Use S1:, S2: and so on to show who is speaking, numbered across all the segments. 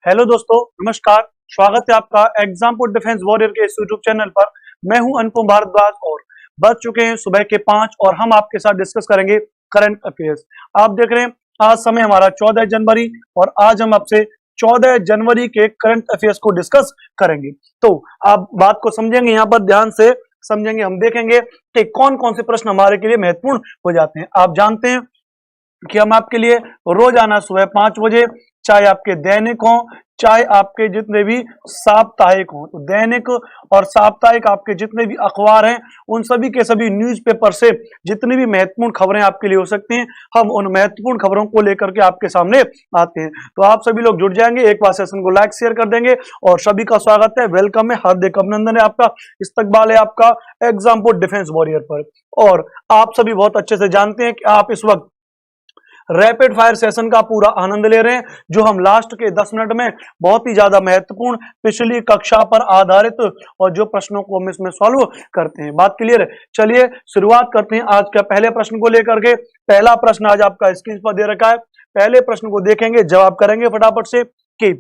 S1: Hello दोस्तों, नमस्कार। स्वागत है आपका एग्जाम फॉर डिफेंस वॉरियर के इस यूट्यूब चैनल पर। मैं हूं अनुपम भारद्वाज और बज चुके हैं सुबह के 5 और हम आपके साथ डिस्कस करेंगे करंट अफेयर्स। आप देख रहे हैं आज समय हमारा 14 जनवरी और आज हम आपसे 14 जनवरी के करंट अफेयर्स को डिस्कस करेंगे। तो आप बात को समझेंगे, यहाँ पर ध्यान से समझेंगे। हम देखेंगे कि कौन कौन से प्रश्न हमारे के लिए महत्वपूर्ण हो जाते हैं। आप जानते हैं कि हम आपके लिए रोजाना सुबह 5 बजे, चाहे आपके दैनिक हो चाहे आपके जितने भी साप्ताहिक हो, तो दैनिक और साप्ताहिक आपके जितने भी अखबार हैं उन सभी के सभी न्यूज़पेपर से जितनी भी महत्वपूर्ण खबरें आपके लिए हो सकती हैं, हम उन महत्वपूर्ण खबरों को लेकर के आपके सामने आते हैं। तो आप सभी लोग जुड़ जाएंगे, एक बार सेशन को लाइक शेयर कर देंगे और सभी का स्वागत है, वेलकम है, हार्दिक अभिनंदन है, आपका इस्तकबाल है आपका एग्जाम फॉर डिफेंस वॉरियर पर। और आप सभी बहुत अच्छे से जानते हैं कि आप इस वक्त रैपिड फायर सेशन का पूरा आनंद ले रहे हैं, जो हम लास्ट के 10 मिनट में बहुत ही ज्यादा महत्वपूर्ण पिछली कक्षा पर आधारित और जो प्रश्नों को हम इसमें सॉल्व करते हैं। बात क्लियर है? चलिए शुरुआत करते हैं आज के पहले प्रश्न को लेकर के। पहला प्रश्न आज आपका स्क्रीन पर दे रखा है। पहले प्रश्न को देखेंगे, जवाब करेंगे फटाफट से। कि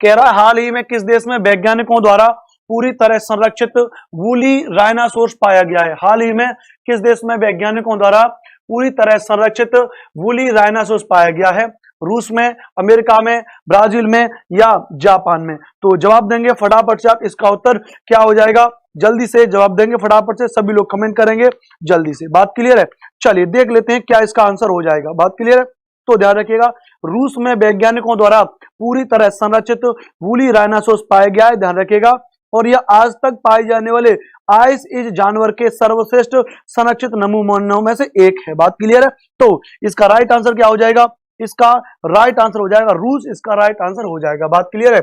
S1: कह रहा है हाल ही में किस देश में वैज्ञानिकों द्वारा पूरी तरह संरक्षित वूली राइनासोर्स पाया गया है? हाल ही में किस देश में वैज्ञानिकों द्वारा पूरी तरह संरक्षित वूली राइनासोर्स पाया गया है? रूस में, अमेरिका में, ब्राजील में या जापान में? तो जवाब देंगे फटाफट से आप। इसका उत्तर क्या हो जाएगा? जल्दी से जवाब देंगे फटाफट से, सभी लोग कमेंट करेंगे जल्दी से। बात क्लियर है? चलिए देख लेते हैं क्या इसका आंसर हो जाएगा। बात क्लियर है? तो ध्यान रखिएगा, रूस में वैज्ञानिकों द्वारा पूरी तरह संरक्षित वूली राइनासोर्स पाया गया है। ध्यान रखिएगा। और यह आज तक पाए जाने वाले आइस एज जानवर के सर्वश्रेष्ठ संरक्षित नमूनों में से एक है। बात क्लियर है? तो इसका राइट आंसर क्या हो जाएगा? इसका राइट आंसर हो जाएगा रूस। इसका राइट आंसर हो जाएगा। बात क्लियर है?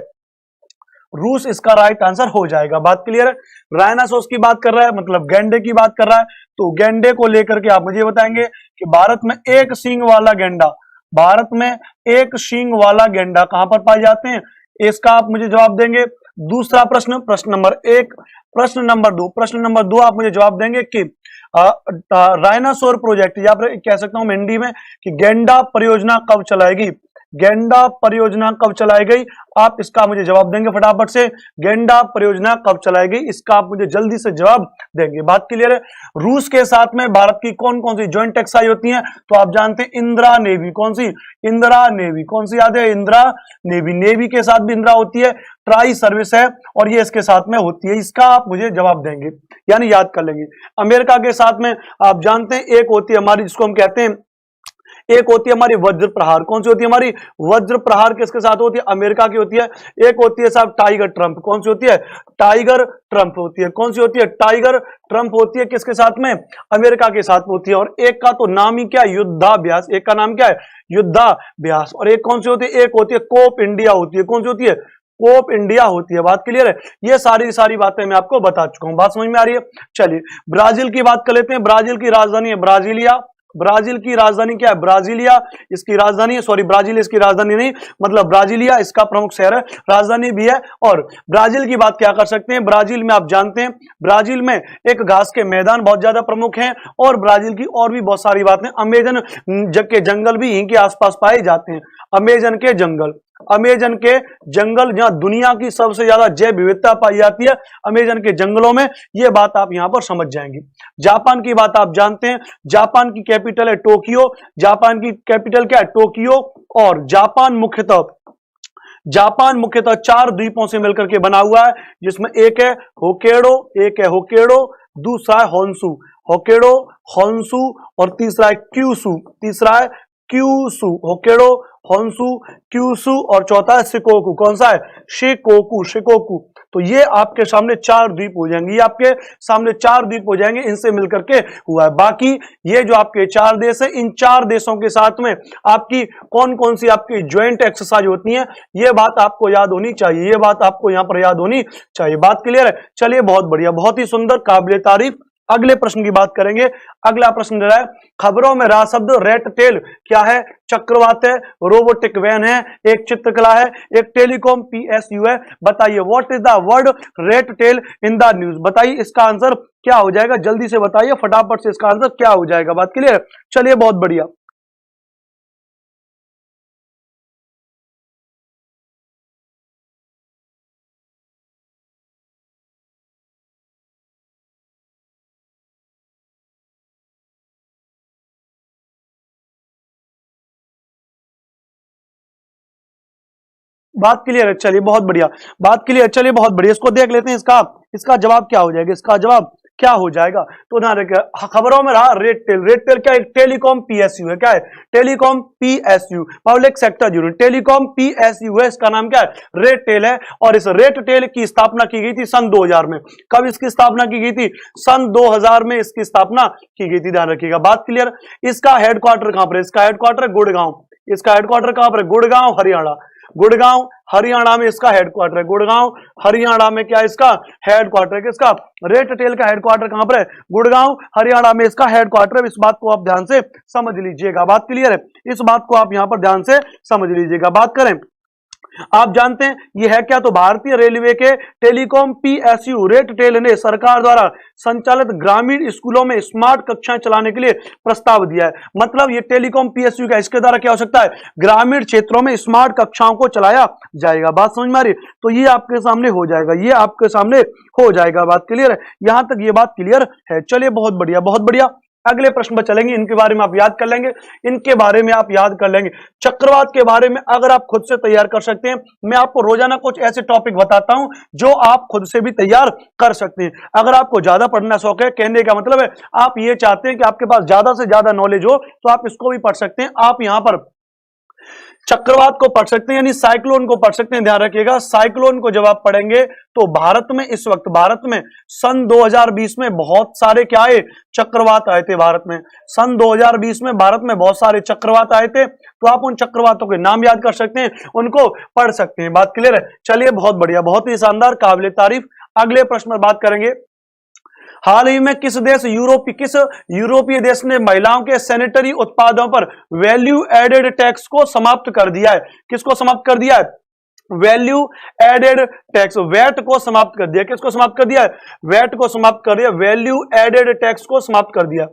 S1: रूस इसका राइट आंसर हो जाएगा। बात क्लियर है? राइनासोर्स की बात कर रहा है, मतलब गैंडे की बात कर रहा है। तो गैंडे को लेकर के आप मुझे बताएंगे कि भारत में एक सींग वाला गैंडा, भारत में एक सींग वाला गैंडा कहां पर पाए जाते हैं? इसका आप मुझे जवाब देंगे। दूसरा प्रश्न, प्रश्न नंबर 1। प्रश्न नंबर 2, प्रश्न नंबर 2 आप मुझे जवाब देंगे कि राइनासोर प्रोजेक्ट, या फिर कह सकता हूं हिंदी में कि गैंडा परियोजना कब चलाएगी? गैंडा परियोजना कब चलाई गई? आप इसका मुझे जवाब देंगे फटाफट से। गैंडा परियोजना कब चलाई गई, इसका आप मुझे जल्दी से जवाब देंगे। बात क्लियर है? रूस के साथ में भारत की कौन कौन सी ज्वाइंट एक्सरसाइज होती है? तो आप जानते हैं इंदिरा नेवी। कौन सी? इंदिरा नेवी। कौन सी याद है? इंदिरा नेवी। नेवी के साथ भी इंदिरा होती है, ट्राई सर्विस है और ये इसके साथ में होती है। इसका आप मुझे जवाब देंगे, यानी याद कर लेंगे। अमेरिका के साथ में आप जानते हैं एक होती है हमारी, जिसको हम कहते हैं, एक होती है हमारी वज्र प्रहार। कौन सी होती है हमारी? वज्र प्रहार किसके साथ होती है? अमेरिका की होती है। एक होती है साहब टाइगर ट्रंप। कौन सी होती है? टाइगर ट्रंप होती है। कौन सी होती है? टाइगर ट्रंप होती है। किसके साथ में? अमेरिका के साथ होती है। और एक का तो नाम ही क्या है? युद्धाभ्यास। एक का नाम क्या है? युद्धाभ्यास। और एक कौन सी होती है? एक होती है कोप इंडिया होती है। कौन सी होती है? कोप इंडिया होती है। बात क्लियर है? ये सारी बातें मैं आपको बता चुका हूं। बात समझ में आ रही है? चलिए ब्राजील की बात कर लेते हैं। ब्राजील की राजधानी है ब्राजीलिया। ब्राजील की राजधानी क्या है? ब्राजीलिया इसकी राजधानी है। सॉरी, ब्राजील इसकी राजधानी नहीं, मतलब ब्राजीलिया इसका प्रमुख शहर है, राजधानी भी है। और ब्राजील की बात क्या कर सकते हैं? ब्राजील में आप जानते हैं, ब्राजील में एक घास के मैदान बहुत ज्यादा प्रमुख हैं और ब्राजील की और भी बहुत सारी बातें। अमेजन के जंगल भी यहीं के आसपास पाए जाते हैं। अमेजन के जंगल, अमेजन के जंगल जहां दुनिया की सबसे ज्यादा जैव विविधता पाई जाती है, अमेजन के जंगलों में। यह बात आप यहां पर समझ जाएंगे। जापान की बात आप जानते हैं, जापान की कैपिटल है टोक्यो। जापान की कैपिटल क्या है? टोक्यो। और जापान मुख्यतः 4 द्वीपों से मिलकर के बना हुआ है, जिसमें एक है होकेडो, दूसरा है होन्सू, होकेडो, होन्सू, और तीसरा है क्यूसू, होकेडो, होन्सू, क्यूसू, और चौथा है शिकोकू। कौन सा है? शिकोकू। तो ये आपके सामने 4 द्वीप हो जाएंगे। ये आपके सामने 4 द्वीप हो जाएंगे, इनसे मिलकर के हुआ है। बाकी ये जो आपके 4 देश है, इन 4 देशों के साथ में आपकी कौन कौन सी आपकी ज्वाइंट एक्सरसाइज होती है, ये बात आपको याद होनी चाहिए। ये बात आपको यहां पर याद होनी चाहिए। बात क्लियर है? चलिए बहुत बढ़िया, बहुत ही सुंदर, काबिले तारीफ। अगले प्रश्न की बात करेंगे। अगला प्रश्न दे रहा है, खबरों में रहा शब्द रेट टेल क्या है? चक्रवात है, रोबोटिक वैन है, एक चित्रकला है, एक टेलीकॉम PSU है। बताइए what is the word rate tail in the news? बताइए इसका आंसर क्या हो जाएगा? जल्दी से बताइए फटाफट से, इसका आंसर क्या हो जाएगा? बात क्लियर है? चलिए बहुत बढ़िया। बात क्लियर है, चलिए बहुत बढ़िया, बात क्लियर, चलिए बहुत बढ़िया। इसको देख लेते हैं, इसका जवाब क्या हो जाएगा, इसका जवाब क्या हो जाएगा। तो ध्यान रखिए, खबरों में रहा रेड टेल। रेड टेल क्या है? टेलीकॉम पीएसयू है। क्या है? Telecom PSU, public sector unit. Telecom PSU है, इसका नाम क्या है? रेड टेल है। और इस रेड टेल की स्थापना की गई थी सन 2000 में। कब इसकी स्थापना की गई थी? सन 2000 में इसकी स्थापना की गई थी, ध्यान रखिएगा। बात क्लियर। इसका हेडक्वार्टर कहां पर है? इसका हेडक्वार्टर है गुड़गांव। इसका हेडक्वार्टर कहां पर है? गुड़गांव, हरियाणा। गुड़गांव हरियाणा में इसका हेडक्वार्टर है। गुड़गांव हरियाणा में क्या इसका हेडक्वार्टर है? किसका? रेड टेल का हेडक्वार्टर कहां पर है? गुड़गांव हरियाणा में इसका हेडक्वार्टर है। इस बात को आप ध्यान से समझ लीजिएगा। बात क्लियर है? इस बात को आप यहां पर ध्यान से समझ लीजिएगा। बात करें, आप जानते हैं यह है क्या? तो भारतीय रेलवे के टेलीकॉम पीएसयू रेड टेल ने सरकार द्वारा संचालित ग्रामीण स्कूलों में स्मार्ट कक्षाएं चलाने के लिए प्रस्ताव दिया है। मतलब ये टेलीकॉम पीएसयू का, इसके द्वारा क्या हो सकता है? ग्रामीण क्षेत्रों में स्मार्ट कक्षाओं को चलाया जाएगा। बात समझ में आ रही? तो ये आपके सामने हो जाएगा, ये आपके सामने हो जाएगा। बात क्लियर है? यहां तक ये बात क्लियर है। चलिए बहुत बढ़िया, बहुत बढ़िया। अगले प्रश्न पर चलेंगे, इनके बारे में आप याद कर लेंगे, इनके बारे में आप याद कर लेंगे। चक्रवात के बारे में अगर आप खुद से तैयार कर सकते हैं, मैं आपको रोजाना कुछ ऐसे टॉपिक बताता हूं जो आप खुद से भी तैयार कर सकते हैं। अगर आपको ज्यादा पढ़ना शौक है, कहने का मतलब है आप ये चाहते हैं कि आपके पास ज्यादा से ज्यादा नॉलेज हो, तो आप इसको भी पढ़ सकते हैं। आप यहां पर चक्रवात को पढ़ सकते हैं, यानी साइक्लोन को पढ़ सकते हैं। ध्यान रखिएगा, साइक्लोन को जब आप पढ़ेंगे तो भारत में इस वक्त, भारत में सन 2020 में बहुत सारे क्या आए? चक्रवात आए थे भारत में। सन 2020 में भारत में बहुत सारे चक्रवात आए थे। तो आप उन चक्रवातों के नाम याद कर सकते हैं, उनको पढ़ सकते हैं। बात क्लियर है? चलिए बहुत बढ़िया, बहुत ही शानदार, काबिले तारीफ। अगले प्रश्न पर बात करेंगे। हाल ही में किस यूरोपीय देश ने महिलाओं के सैनिटरी उत्पादों पर वैल्यू एडेड टैक्स को समाप्त कर दिया है? किसको समाप्त कर दिया है? वैल्यू एडेड टैक्स, वैट को समाप्त कर दिया। किसको समाप्त कर दिया है? वैट को समाप्त कर दिया। वैल्यू एडेड टैक्स को समाप्त कर दिया।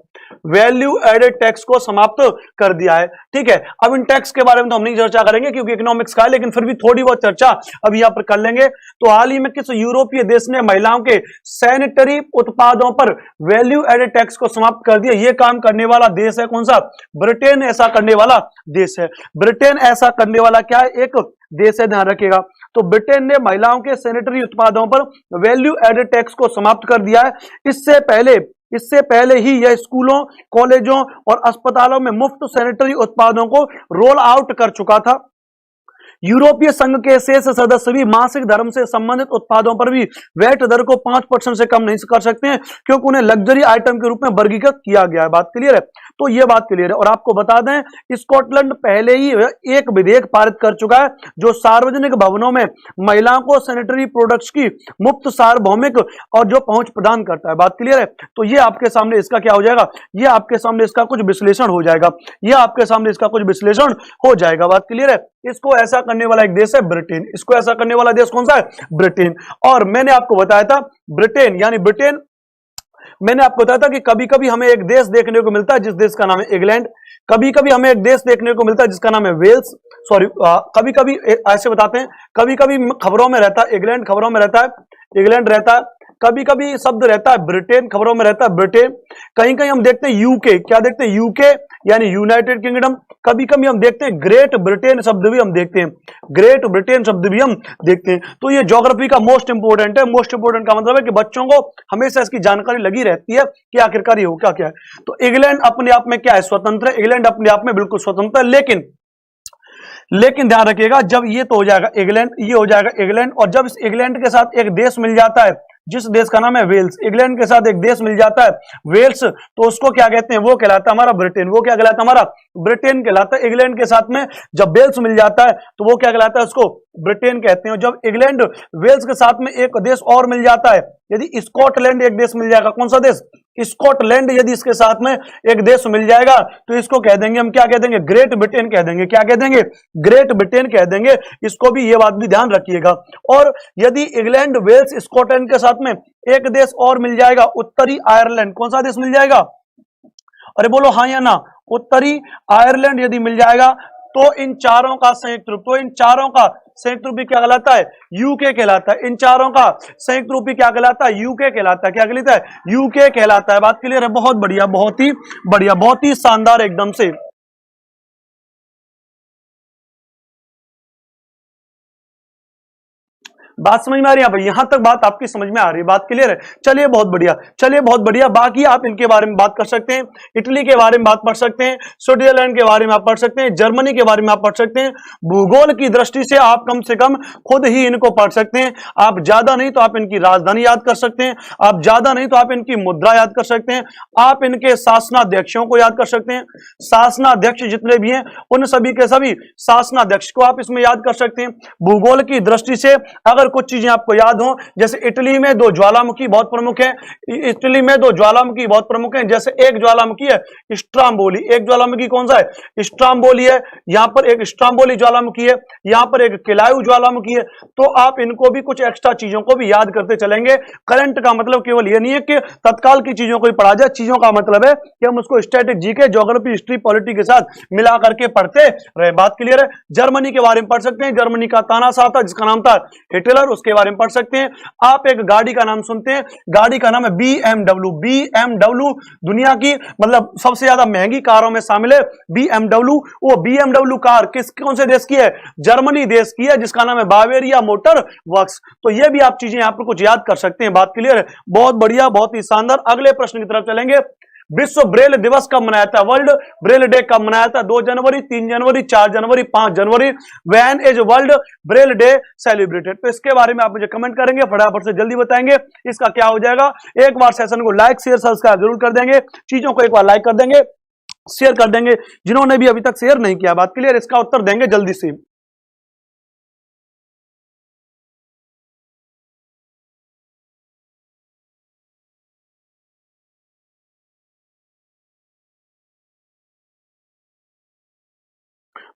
S1: वैल्यू एडेड टैक्स को समाप्त कर दिया है। ठीक है, अब इन टैक्स के बारे में तो हम नहीं चर्चा करेंगे क्योंकि इकोनॉमिक्स का है, लेकिन फिर भी थोड़ी बहुत चर्चा अब यहां पर कर लेंगे। तो हाल ही में किस यूरोपीय देश ने महिलाओं के सैनिटरी उत्पादों पर वैल्यू एडेड टैक्स को समाप्त कर दिया? यह काम करने वाला देश है कौन सा? ब्रिटेन ऐसा करने वाला देश है। ब्रिटेन ऐसा करने वाला क्या है? एक देश है, ध्यान रखिएगा। तो ब्रिटेन ने महिलाओं के सैनिटरी उत्पादों पर वैल्यू एडेड टैक्स को समाप्त कर दिया है। इससे पहले ही यह स्कूलों, कॉलेजों और अस्पतालों में मुफ्त सैनिटरी उत्पादों को रोल आउट कर चुका था। यूरोपीय संघ के शेष सदस्य भी मासिक धर्म से संबंधित उत्पादों पर भी वैट दर को 5% से कम नहीं कर सकते हैं, क्योंकि उन्हें लग्जरी आइटम के रूप में वर्गीकृत किया गया है। बात क्लियर है? तो यह बात क्लियर है। और आपको बता दें, स्कॉटलैंड पहले ही एक विधेयक पारित कर चुका है जो सार्वजनिक भवनों में महिलाओं को सैनिटरी प्रोडक्ट्स की मुफ्त सार्वभौमिक और जो पहुंच प्रदान करता है। बात क्लियर है? तो ये आपके सामने इसका क्या हो जाएगा? ये आपके सामने इसका कुछ विश्लेषण हो जाएगा। ये आपके सामने इसका कुछ विश्लेषण हो जाएगा। बात क्लियर है? इसको ऐसा करने वाला एक देश है ब्रिटेन। इसको ऐसा करने वाला देश कौन सा है? ब्रिटेन। और मैंने आपको बताया था ब्रिटेन, यानी ब्रिटेन, मैंने आपको बताया था कि कभी कभी हमें एक देश देखने को मिलता है जिस देश का नाम है इंग्लैंड। कभी कभी हमें एक देश देखने को मिलता है जिसका नाम है वेल्स। सॉरी, कभी कभी ऐसे बताते हैं, कभी कभी खबरों में रहता है इंग्लैंड, खबरों में रहता है इंग्लैंड रहता है। कभी कभी शब्द रहता है ब्रिटेन, खबरों में रहता है ब्रिटेन। कहीं कहीं हम देखते हैं यूके। क्या देखते हैं? यूके यानी यूनाइटेड किंगडम। कभी कभी हम देखते हैं ग्रेट ब्रिटेन शब्द भी हम देखते हैं, ग्रेट ब्रिटेन शब्द भी हम देखते हैं। तो ये ज्योग्राफी का मोस्ट इंपोर्टेंट है। मोस्ट इंपोर्टेंट का मतलब है कि बच्चों को हमेशा इसकी जानकारी लगी रहती है कि आखिरकार ये हो क्या क्या है। तो इंग्लैंड अपने आप में क्या है? स्वतंत्र है। इंग्लैंड अपने आप में बिल्कुल स्वतंत्र है। लेकिन ध्यान रखिएगा, जब ये तो हो जाएगा इंग्लैंड, ये हो जाएगा इंग्लैंड, और जब इस इंग्लैंड के साथ एक देश मिल जाता है जिस देश का नाम है वेल्स, इंग्लैंड के साथ एक देश मिल जाता है वेल्स, तो उसको क्या कहते हैं? वो कहलाता है हमारा ब्रिटेन। वो क्या कहलाता है? हमारा ब्रिटेन कहलाता है। इंग्लैंड के साथ में जब वेल्स मिल जाता है तो वो क्या कहलाता है? उसको ब्रिटेन कहते हैं। जब इंग्लैंड वेल्स के साथ में एक देश और मिल जाता है, यदि स्कॉटलैंड एक देश मिल जाएगा, कौन सा देश? स्कॉटलैंड यदि इसके साथ में एक देश मिल जाएगा तो इसको कह देंगे हम, क्या कह देंगे? ग्रेट ब्रिटेन कह देंगे। क्या कह देंगे? ग्रेट ब्रिटेन कह देंगे। इसको भी ये बात भी ध्यान रखिएगा। और यदि इंग्लैंड, वेल्स, स्कॉटलैंड के साथ में एक देश और मिल जाएगा, उत्तरी आयरलैंड, कौन सा देश मिल जाएगा? अरे बोलो हाँ या ना? उत्तरी आयरलैंड यदि मिल जाएगा तो इन चारों का संयुक्त रूप, क्या कहलाता है? यूके कहलाता है। इन चारों का संयुक्त रूप क्या कहलाता है? यूके कहलाता है। क्या कहलाता है? यूके कहलाता है। बात क्लियर है? बहुत बढ़िया, बहुत ही बढ़िया, बहुत ही शानदार एकदम से। बात समझ में आ रही है भाई? यहां तक बात आपकी समझ में आ रही है, बात क्लियर है? चलिए बहुत बढ़िया, चलिए बहुत बढ़िया। बाकी आप इनके बारे में बात कर सकते हैं, इटली के बारे में बात पढ़ सकते हैं, स्विट्जरलैंड के बारे में आप पढ़ सकते हैं, जर्मनी के बारे में आप पढ़ सकते हैं। भूगोल की दृष्टि से आप कम से कम खुद ही इनको पढ़ सकते हैं। आप ज्यादा नहीं तो आप इनकी राजधानी याद कर सकते हैं, आप ज्यादा नहीं तो आप इनकी मुद्रा याद कर सकते हैं, आप इनके शासनाध्यक्षों को याद कर सकते हैं। शासनाध्यक्ष जितने भी हैं उन सभी के सभी शासनाध्यक्ष को आप इसमें याद कर सकते हैं। भूगोल की दृष्टि से अगर कुछ चीजें आपको याद हो, जैसे इटली में दो ज्वालामुखी बहुत प्रमुख है, इटली में दो ज्वालामुखी बहुत प्रमुख है। जैसे एक ज्वालामुखी है स्ट्राम्बोली, एक ज्वालामुखी कौन सा है? स्ट्राम्बोली है। यहां पर एक स्ट्राम्बोली ज्वालामुखी है, यहां पर एक किलायू ज्वालामुखी है। तो आप इनको भी कुछ एक्स्ट्रा चीजों को भी याद करते चलेंगे। करंट का मतलब केवल ये नहीं है कि तत्काल की चीजों को ही पढ़ा जाए, चीजों का मतलब है कि हम उसको static GK, geography, history, polity के साथ मिला करके पढ़ते रहे। बात क्लियर है? जर्मनी के बारे में पढ़ सकते हैं, जर्मनी का तानाशाह था जिसका नाम था हिटलर, उसके बारे में पढ़ सकते हैं। आप एक गाड़ी का नाम सुनते हैं, गाड़ी का नाम है BMW। BMW दुनिया की मतलब सबसे ज्यादा महंगी कारों में शामिल है BMW। वो BMW कार कौन से देश की है? जर्मनी देश की है, जिसका नाम है बावेरिया मोटर वर्क्स। तो ये भी आप चीजें यहाँ पर कुछ याद कर सकते हैं। बात क्लियर है? बहुत बढ़िया, बहुत ही शानदार। अगले प्रश्न की तरफ चलेंगे। विश्व ब्रेल दिवस कब मनाया था? वर्ल्ड ब्रेल डे कब मनाया था? 2 जनवरी, 3 जनवरी, 4 जनवरी, 5 जनवरी। When is World Braille Day celebrated? तो इसके बारे में आप मुझे कमेंट करेंगे, फटाफट से जल्दी बताएंगे इसका क्या हो जाएगा। एक बार सेशन को लाइक शेयर सब्सक्राइब जरूर कर देंगे, चीजों को एक बार लाइक कर देंगे, शेयर कर देंगे जिन्होंने भी अभी तक शेयर नहीं किया। बात क्लियर? इसका उत्तर देंगे जल्दी से।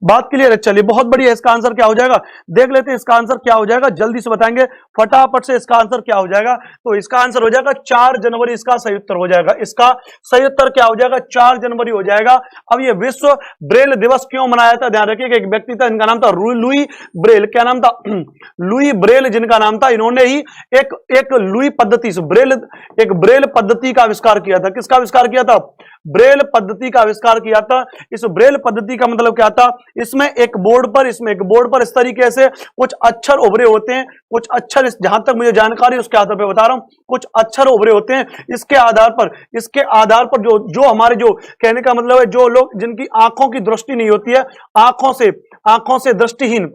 S1: बात क्लियर है? चलिए बहुत बढ़िया। इसका आंसर क्या हो जाएगा देख लेते हैं, इसका आंसर क्या हो जाएगा जल्दी से बताएंगे फटाफट से। इसका आंसर क्या हो जाएगा? तो इसका आंसर हो जाएगा 4 जनवरी। इसका सही उत्तर हो जाएगा, इसका सही उत्तर क्या हो जाएगा? 4 जनवरी हो जाएगा। अब ये विश्व ब्रेल दिवस क्यों मनाया था? ध्यान रखिएगा, एक व्यक्ति था इनका नाम था लुई ब्रेल। क्या नाम था? लुई ब्रेल जिनका नाम था। इन्होंने ही एक लुई पद्धति से एक ब्रेल पद्धति का आविष्कार किया था। किसका आविष्कार किया था? ब्रेल पद्धति का आविष्कार किया था। इस ब्रेल पद्धति का मतलब क्या था? इसमें एक बोर्ड पर इस तरीके से कुछ अक्षर उभरे होते हैं, कुछ अक्षर, जहां तक मुझे जानकारी उसके आधार पर बता रहा हूं, कुछ अक्षर उभरे होते हैं। इसके आधार पर जो हमारे, जो कहने का मतलब है, जो लोग जिनकी आंखों की दृष्टि नहीं होती है, आंखों से दृष्टिहीन,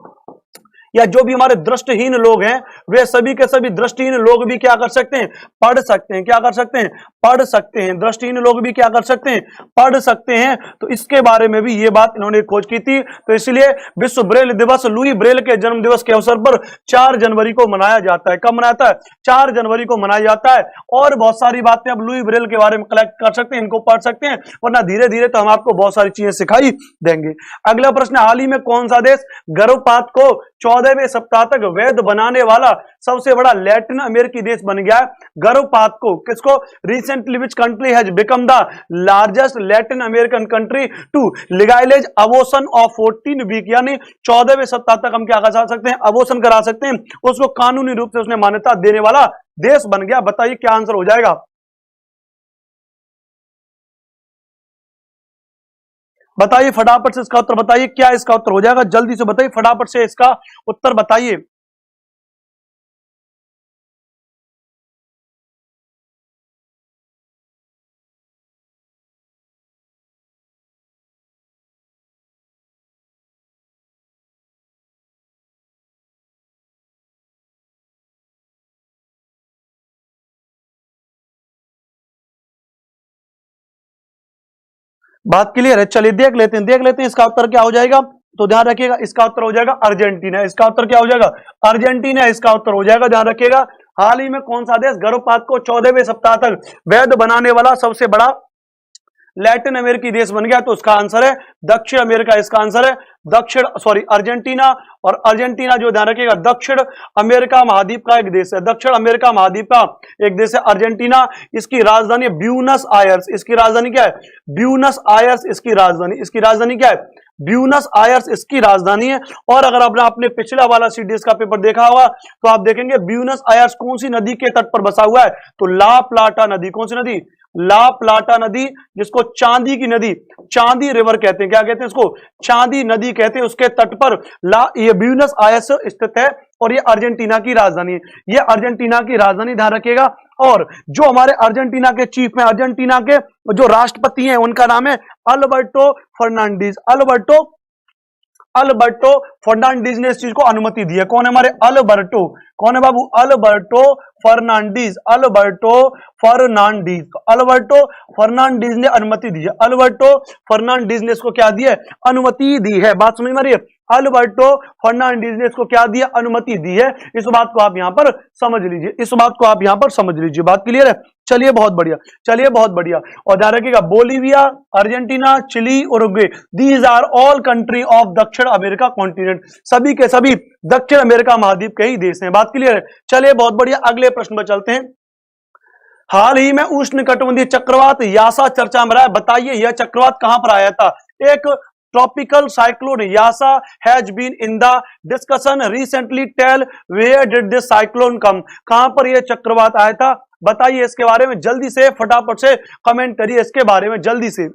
S1: या जो भी हमारे दृष्टिहीन लोग हैं, वे सभी के सभी दृष्टिहीन लोग भी क्या कर सकते हैं? पढ़ सकते हैं। क्या कर सकते हैं? पढ़ सकते हैं। दृष्टिहीन लोग भी क्या कर सकते हैं? पढ़ सकते हैं। तो इसके बारे में भी ये बात इन्होंने खोज की थी। तो इसलिए विश्व ब्रेल दिवस लुई ब्रेल के जन्म दिवस के अवसर पर 4 जनवरी को मनाया जाता है। कब मनाता है? 4 जनवरी को मनाया जाता है। और बहुत सारी बातें अब लुई ब्रेल के बारे में कलेक्ट कर सकते हैं, इनको पढ़ सकते हैं, वरना धीरे धीरे तो हम आपको बहुत सारी चीजें सिखाई देंगे। अगला प्रश्न, हाल ही में कौन सा देश गर्भपात को 14वें सप्ताह तक वैध बनाने वाला सबसे बड़ा लैटिन अमेरिकी देश बन गया है? गर्भपात को, किसको? Recently which country has become the largest Latin American country to legalise abortion of 14 week, यानी 14वें सप्ताह तक हम क्या करा सकते हैं? अबॉर्शन करा सकते हैं, उसको कानूनी रूप से उसने मान्यता देने वाला देश बन गया। बताइए क्या आंसर हो जाएगा? बताइए फटाफट से इसका उत्तर बताइए, क्या इसका उत्तर हो जाएगा? जल्दी से बताइए, फटाफट से इसका उत्तर बताइए। बात क्लियर है? चलिए देख लेते हैं इसका उत्तर क्या हो जाएगा। तो ध्यान रखिएगा, इसका उत्तर हो जाएगा अर्जेंटीना। इसका उत्तर क्या हो जाएगा? अर्जेंटीना इसका उत्तर हो जाएगा। ध्यान रखिएगा, हाल ही में कौन सा देश गर्भपात को 14वें सप्ताह तक वैध बनाने वाला सबसे बड़ा लैटिन अमेरिकी देश बन गया? तो उसका आंसर है दक्षिण अमेरिका। इसका आंसर है अर्जेंटीना। और अर्जेंटीना जो, ध्यान रखिएगा, दक्षिण अमेरिका महाद्वीप का एक देश है। दक्षिण अमेरिका महाद्वीप का एक देश है अर्जेंटीना। इसकी राजधानी ब्यूनस आयर्स। इसकी राजधानी क्या है? ब्यूनस आयर्स इसकी राजधानी क्या है? ब्यूनस आयर्स इसकी राजधानी है। और अगर आपने अपने पिछला वाला सीडीएस का पेपर देखा होगा तो आप देखेंगे ब्यूनस आयर्स कौन सी नदी के तट पर बसा हुआ है? तो ला प्लाटा नदी। कौन सी नदी? ला प्लाटा नदी, जिसको चांदी की नदी, चांदी रिवर कहते हैं। क्या कहते हैं इसको? चांदी नदी कहते हैं। उसके तट पर ये ब्यूनस आयर्स स्थित है और ये अर्जेंटीना की राजधानी है। ये अर्जेंटीना की राजधानी, ध्यान रखिएगा। और जो हमारे अर्जेंटीना के चीफ में, अर्जेंटीना के जो राष्ट्रपति हैं, उनका नाम है अल्बर्टो फर्नांडीज। अल्बर्टो फर्नांडीज ने इस चीज को अनुमति दी है। कौन है हमारे? अल्बर्टो। कौन है बाबू? Alberto Fernandez. Alberto Fernandez. Alberto Fernandez ने अनुमति दी है। अल्बर्टो फर्नांडीज ने इसको क्या दिया है? अनुमति दी है। बात समझ में आ रही है? अल्बर्टो फर्नांडीज ने इसको क्या दिया? अनुमति दी है। इस बात को आप यहां पर समझ लीजिए, इस बात को आप यहां पर समझ लीजिए। बात क्लियर है? चलिए बहुत बढ़िया, चलिए बहुत बढ़िया। और ध्यान रखिएगा, Bolivia, Argentina, Chile, Uruguay, these are all country of दक्षिण अमेरिका कॉन्टिनेंट। सभी के सभी दक्षिण अमेरिका महाद्वीप के ही देश हैं। बात क्लियर है? चलिए बहुत बढ़िया, अगले प्रश्न पर चलते हैं। हाल ही में उष्णकटिबंधीय चक्रवात यासा चर्चा में रहा है। बताइए यह चक्रवात कहां पर आया था? एक tropical cyclone Yaas has been in the discussion recently. Tell where did this cyclone come? कहां पर यह चक्रवात आया था? बताइए इसके बारे में जल्दी से, फटाफट से कमेंट करिए इसके बारे में जल्दी से।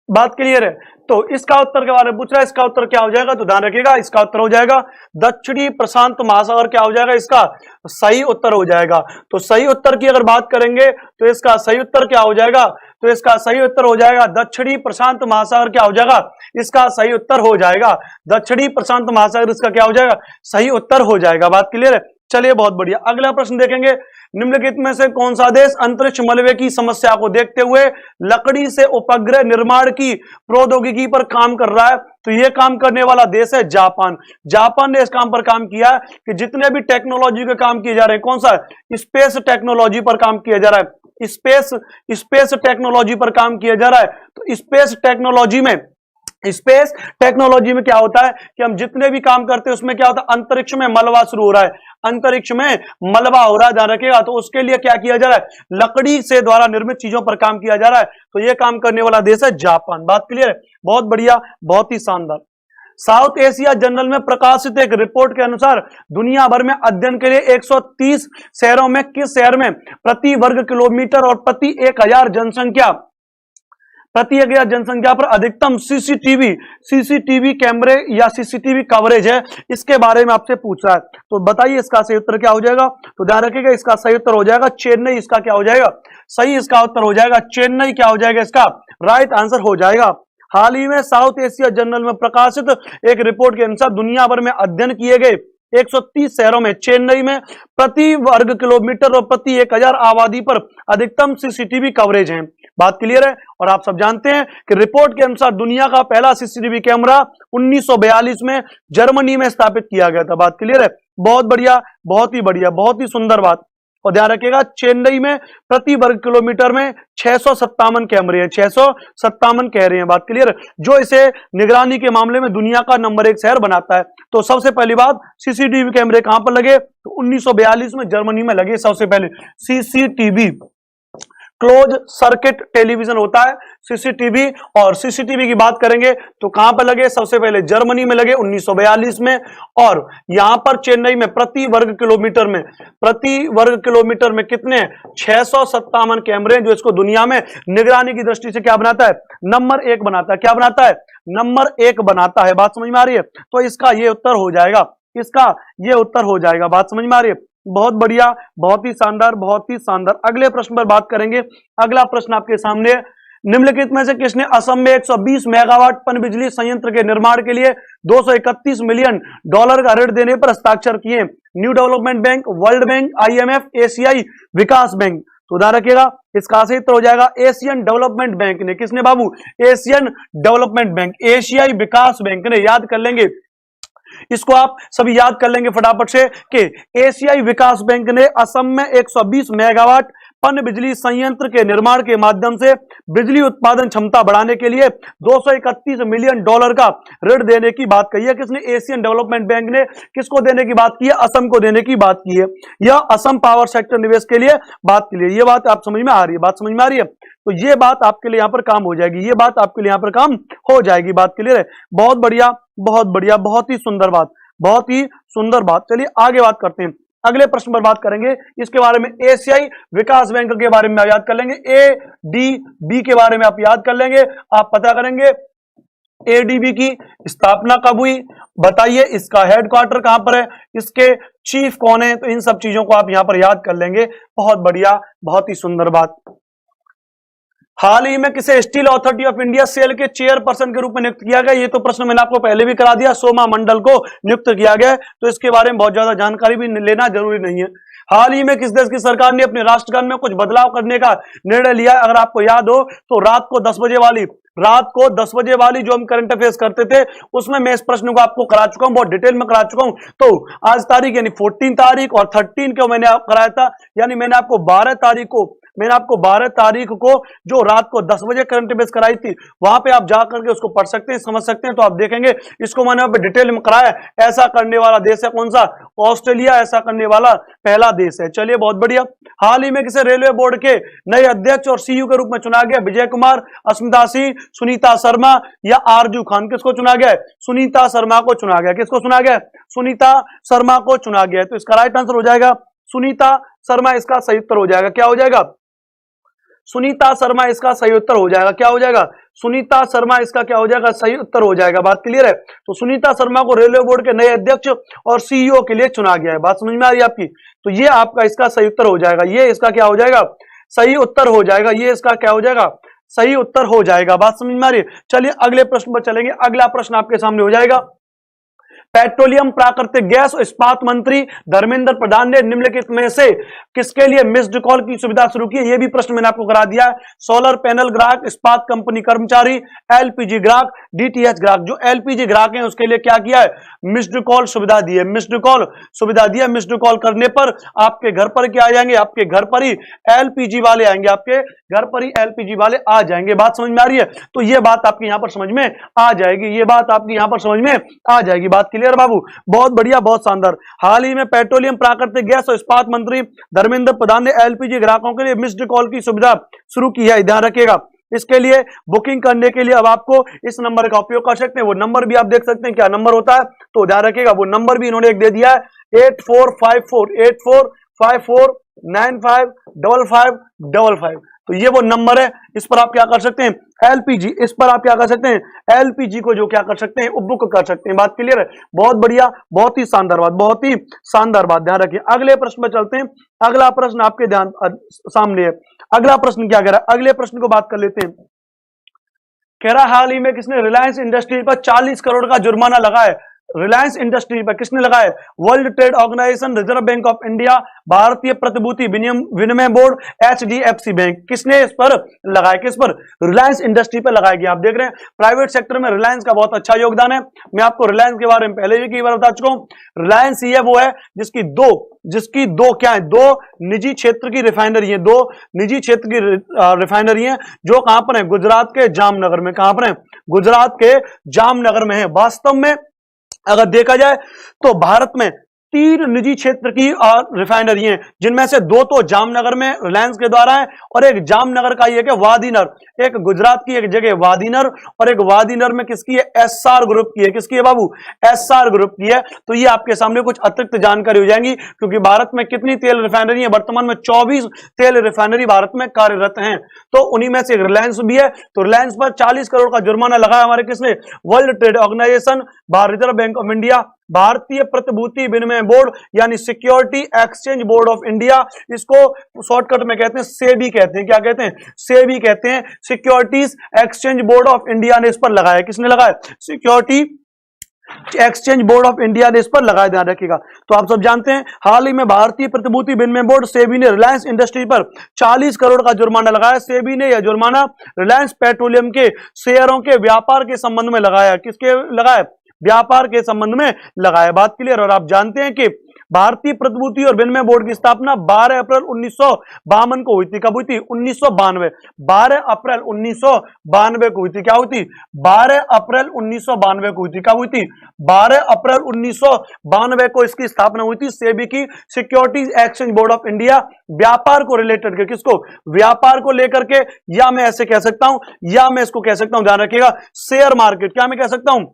S1: बात क्लियर है? तो इसका उत्तर के बारे में पूछ रहा है, इसका उत्तर क्या हो जाएगा? तो ध्यान रखिएगा, इसका उत्तर हो जाएगा दक्षिणी प्रशांत महासागर। क्या हो जाएगा? इसका सही उत्तर हो जाएगा। तो सही उत्तर की अगर बात करेंगे तो इसका सही उत्तर क्या हो जाएगा? तो इसका सही उत्तर हो जाएगा दक्षिणी प्रशांत महासागर। क्या हो जाएगा? इसका सही उत्तर हो जाएगा दक्षिणी प्रशांत महासागर। इसका क्या हो जाएगा? सही उत्तर हो जाएगा। बात क्लियर है? चलिए बहुत बढ़िया, अगला प्रश्न देखेंगे। निम्नलिखित में से कौन सा देश अंतरिक्ष मलबे की समस्या को देखते हुए लकड़ी से उपग्रह निर्माण की प्रौद्योगिकी पर काम कर रहा है? तो यह काम करने वाला देश है जापान। जापान ने इस काम पर काम किया है कि जितने भी टेक्नोलॉजी के काम किए जा रहे हैं, कौन सा? स्पेस टेक्नोलॉजी पर काम किया जा रहा है। स्पेस टेक्नोलॉजी पर काम किया जा रहा है। तो स्पेस टेक्नोलॉजी में क्या होता है कि हम जितने भी काम करते हैं उसमें क्या होता है? अंतरिक्ष में मलबा शुरू हो रहा है, अंतरिक्ष में मलबा हो रहा है, ध्यान रखिएगा। तो उसके लिए क्या किया जा रहा है? लकड़ी से द्वारा निर्मित चीजों पर काम किया जा रहा है। तो यह काम करने वाला देश है जापान। बात क्लियर है? बहुत बढ़िया, बहुत ही शानदार। साउथ एशिया जर्नल में प्रकाशित एक रिपोर्ट के अनुसार दुनिया भर में अध्ययन के लिए 130 शहरों में किस शहर में प्रति वर्ग किलोमीटर और प्रति 1000 जनसंख्या पर अधिकतम सीसीटीवी कैमरे या सीसीटीवी कवरेज है? इसके बारे में आपसे पूछ रहा है। तो बताइए इसका सही उत्तर क्या हो जाएगा? तो ध्यान रखिएगा, इसका सही उत्तर हो जाएगा चेन्नई। इसका क्या हो जाएगा? सही इसका उत्तर हो जाएगा चेन्नई। क्या हो जाएगा? इसका राइट आंसर हो जाएगा। हाल ही में साउथ एशिया जर्नल में प्रकाशित एक रिपोर्ट के अनुसार दुनिया भर में अध्ययन किए गए 130 शहरों में चेन्नई में प्रति वर्ग किलोमीटर और प्रति 1000 आबादी पर अधिकतम सीसीटीवी कवरेज है। बात क्लियर है? और आप सब जानते हैं कि रिपोर्ट के अनुसार दुनिया का पहला सीसीटीवी कैमरा 1942 में जर्मनी में स्थापित किया गया था। बात क्लियर है? बहुत बढ़िया, बहुत ही बढ़िया, बहुत ही सुंदर बात। और ध्यान रखिएगा, चेन्नई में प्रति वर्ग किलोमीटर में 657 कैमरे हैं, 657 कह रहे हैं। बात क्लियर है? जो इसे निगरानी के मामले में दुनिया का नंबर 1 शहर बनाता है। तो सबसे पहली बात, सीसीटीवी कैमरे कहां पर लगे? तो 1942 में जर्मनी में लगे सबसे पहले सीसीटीवी। क्लोज सर्किट टेलीविजन होता है सीसीटीवी। और सीसीटीवी की बात करेंगे तो कहां पर लगे? सबसे पहले जर्मनी में लगे 1942 में। और यहां पर चेन्नई में प्रति वर्ग किलोमीटर में कितने? 657 कैमरे, जो इसको दुनिया में निगरानी की दृष्टि से क्या बनाता है? नंबर 1 बनाता है। क्या बनाता है? नंबर 1 बनाता है। बात समझ में आ रही है? तो इसका ये उत्तर हो जाएगा, इसका ये उत्तर हो जाएगा। बात समझ में आ रही है? बहुत बढ़िया, बहुत ही शानदार, बहुत ही शानदार। अगले प्रश्न पर बात करेंगे। अगला प्रश्न आपके सामने, निम्नलिखित में से किसने असम में 120 मेगावाट पनबिजली संयंत्र के निर्माण के लिए 231 मिलियन डॉलर का ऋण देने पर हस्ताक्षर किए? New development bank, world bank, IMF, एशियाई विकास बैंक। तो ध्यान रखिएगा, इसका सही उत्तर हो जाएगा एशियन डेवलपमेंट बैंक ने। किसने बाबू? एशियन डेवलपमेंट बैंक, एशियाई विकास बैंक ने। याद कर लेंगे इसको, आप सभी याद कर लेंगे फटाफट से कि एशियाई विकास बैंक ने असम में 120 मेगावाट पनबिजली संयंत्र के निर्माण के माध्यम से बिजली उत्पादन क्षमता बढ़ाने के लिए 231 मिलियन डॉलर का ऋण देने की बात कही है। किसने? एशियन डेवलपमेंट बैंक ने किसको देने की बात की है? असम को देने की बात की है। यह असम पावर सेक्टर निवेश के लिए बात के लिए। ये बात आप समझ में आ रही है? बात समझ में आ रही है? तो ये बात आपके लिए यहां पर काम हो जाएगी, ये बात आपके लिए यहां पर काम हो जाएगी। बात क्लियर है? बहुत बढ़िया, बहुत बढ़िया, बहुत ही सुंदर बात, बहुत ही सुंदर बात। चलिए आगे बात करते हैं, अगले प्रश्न पर बात करेंगे। इसके बारे में एशियाई विकास बैंक के बारे में आप याद कर लेंगे, एडीबी के बारे में आप याद कर लेंगे। आप पता करेंगे एडीबी की स्थापना कब हुई, बताइए, इसका हेडक्वार्टर कहां पर है, इसके चीफ कौन है, तो इन सब चीजों को आप यहां पर याद कर लेंगे। बहुत बढ़िया, बहुत ही सुंदर बात। हाल ही में किसे Steel Authority of India SAIL के चेयरपर्सन के रूप में नियुक्त किया गया? ये तो प्रश्न मैंने आपको पहले भी करा दिया, सोमा मंडल को नियुक्त किया गया, तो इसके बारे में बहुत ज्यादा जानकारी भी लेना जरूरी नहीं है। हाल ही में किस देश की सरकार ने अपने राष्ट्रगान में कुछ बदलाव करने का निर्णय लिया? अगर आपको याद हो तो रात को 10 बजे वाली जो हम करंट अफेयर्स करते थे उसमें मैं इस प्रश्न को आपको करा चुका हूं, बहुत डिटेल में करा चुका हूं। तो आज तारीख यानी 14 तारीख और 13 को मैंने कराया था, यानी मैंने आपको 12 तारीख को जो रात को 10 बजे करंट अफेयर्स कराई थी, वहां पे आप जाकर के उसको पढ़ सकते हैं, समझ सकते हैं। तो आप देखेंगे इसको मैंने आप डिटेल में कराया। ऐसा करने वाला देश है कौन सा? ऑस्ट्रेलिया ऐसा करने वाला पहला देश है। चलिए बहुत बढ़िया। हाल ही में किसे रेलवे बोर्ड के नए अध्यक्ष और सीईओ के रूप में चुना गया? विजय कुमार, अस्मिता सिंह, सुनीता शर्मा या आरजू खान? किसको चुना गया है? सुनीता शर्मा को चुना गया। किसको चुना गया? सुनीता शर्मा को चुना गया है। तो इसका राइट आंसर हो जाएगा सुनीता शर्मा, इसका सही उत्तर हो जाएगा। क्या हो जाएगा? सुनीता शर्मा इसका सही उत्तर हो जाएगा। क्या हो जाएगा? सुनीता शर्मा इसका क्या हो जाएगा? सही उत्तर हो जाएगा। बात क्लियर है? तो सुनीता शर्मा को रेलवे बोर्ड के नए अध्यक्ष और सीईओ के लिए चुना गया है। बात समझ में आ रही है आपकी? तो ये आपका इसका सही उत्तर हो जाएगा, ये इसका क्या हो जाएगा? सही उत्तर हो जाएगा। ये इसका क्या हो जाएगा? सही उत्तर हो जाएगा। बात समझ में आ रही है? चलिए अगले प्रश्न पर चलेंगे। अगला प्रश्न आपके सामने हो जाएगा, पेट्रोलियम, प्राकृतिक गैस और इस्पात मंत्री धर्मेंद्र प्रधान ने निम्नलिखित में से किसके लिए मिस्ड कॉल की सुविधा शुरू की है? यह भी प्रश्न मैंने आपको करा दिया है। सोलर पैनल ग्राहक, इस्पात कंपनी कर्मचारी, एलपीजी ग्राहक, डीटीएच ग्राहक। जो एलपीजी ग्राहक हैं उसके लिए क्या किया है? मिस्ड कॉल सुविधा दी है, मिस्ड कॉल सुविधा दी है। मिस्ड कॉल करने पर आपके घर पर क्या आ जाएंगे? आपके घर पर ही एलपीजी वाले आएंगे, आपके घर पर ही एलपीजी वाले आ जाएंगे। बात समझ में आ रही है? तो यह बात आपकी यहां पर समझ में आ जाएगी, यह बात आपकी यहां पर समझ में आ जाएगी। बात क्लियर बाबू? बहुत बढ़िया, बहुत शानदार। हाल ही में पेट्रोलियम, प्राकृतिक गैस और इस्पात मंत्री धर्मेंद्र प्रधान ने एलपीजी ग्राहकों के लिए मिस्ड कॉल की सुविधा शुरू की है। ध्यान रखिएगा, इसके लिए बुकिंग करने के लिए अब आपको इस नंबर का उपयोग कर सकते हैं। वो नंबर भी आप देख सकते हैं क्या नंबर होता है, तो ध्यान रखिएगा वो नंबर भी इन्होंने एक दे दिया है, 8454955555। तो ये वो नंबर है, इस पर आप क्या कर सकते हैं? एलपीजी, इस पर आप क्या कर सकते हैं? एलपीजी को जो क्या कर सकते हैं? बुक कर सकते हैं। बात क्लियर है? बहुत बढ़िया, बहुत ही शानदार बात, बहुत ही शानदार बात। ध्यान रखिए। अगले प्रश्न पर चलते हैं। अगला प्रश्न आपके ध्यान सामने है। अगला प्रश्न क्या कह रहा है? अगले प्रश्न को बात कर लेते हैं। कह रहा हाल ही में किसने रिलायंस इंडस्ट्री पर 40 करोड़ का जुर्माना लगाया? रिलायंस इंडस्ट्री पर किसने लगाया? World Trade Organisation, Reserve Bank of India, भारतीय प्रतिभूति विनिमय बोर्ड, एचडीएफसी बैंक। किसने इस पर लगाया? किस पर? रिलायंस इंडस्ट्री पर लगाया गया। आप देख रहे हैं प्राइवेट सेक्टर में रिलायंस का बहुत अच्छा योगदान है। मैं आपको रिलायंस के बारे में पहले भी कई बार बता चुका हूं। रिलायंस ही है वो है जिसकी दो क्या है? दो निजी क्षेत्र की रिफाइनरी है, दो निजी क्षेत्र की रिफाइनरी है, जो कहां पर है? गुजरात के जामनगर में। कहां पर है? गुजरात के जामनगर में है। वास्तव में अगर देखा जाए तो भारत में 3 निजी क्षेत्र की रिफाइनरी हैं, जिनमें से 2 तो जामनगर में रिलायंस के द्वारा है और एक जामनगर का ही है वादीनर। एक गुजरात की एक जगह वादीनर और एक वादीनर में किसकी है? एसआर ग्रुप की है। किसकी है बाबू? एसआर ग्रुप की है। तो ये आपके सामने कुछ अतिरिक्त जानकारी हो जाएंगी, क्योंकि भारत में कितनी तेल रिफाइनरी है? वर्तमान में 24 तेल रिफाइनरी भारत में कार्यरत हैं, तो उन्हीं में से रिलायंस भी है। तो रिलायंस पर 40 करोड़ का जुर्माना लगाया हमारे किसने? World Trade Organisation, Reserve Bank of India, भारतीय प्रतिभूति विनिमय बोर्ड यानी security exchange board of India, इसको शॉर्टकट में कहते हैं सेबी कहते हैं। क्या कहते हैं? सेबी कहते हैं। Securities exchange board of India ने इस पर लगाया। किसने लगाया? Security exchange board of India ने इस पर लगाया। ध्यान रखिएगा। तो आप सब जानते हैं हाल ही में भारतीय प्रतिभूति विनिमय बोर्ड सेबी ने रिलायंस इंडस्ट्री पर 40 करोड़ का जुर्माना लगाया। सेबी ने यह जुर्माना रिलायंस पेट्रोलियम के शेयरों के व्यापार के संबंध में लगाया। किसके लगाया? व्यापार के संबंध में लगाया। बात क्लियर? और आप जानते हैं कि भारतीय प्रतिभूति और विनिमय बोर्ड की स्थापना 12 अप्रैल 1952 को हुई थी। कब हुई थी? 1992। 12 अप्रैल 1992 को हुई थी। क्या हुई थी? 12 अप्रैल 1992 को हुई थी। कब हुई थी? 12 अप्रैल 1992 को इसकी स्थापना हुई थी। सेबी की securities exchange board of India, व्यापार को रिलेटेड के, किसको? व्यापार को लेकर के, या मैं ऐसे कह सकता हूं, या मैं इसको कह सकता हूं, ध्यान रखिएगा, शेयर मार्केट। क्या मैं कह सकता हूं?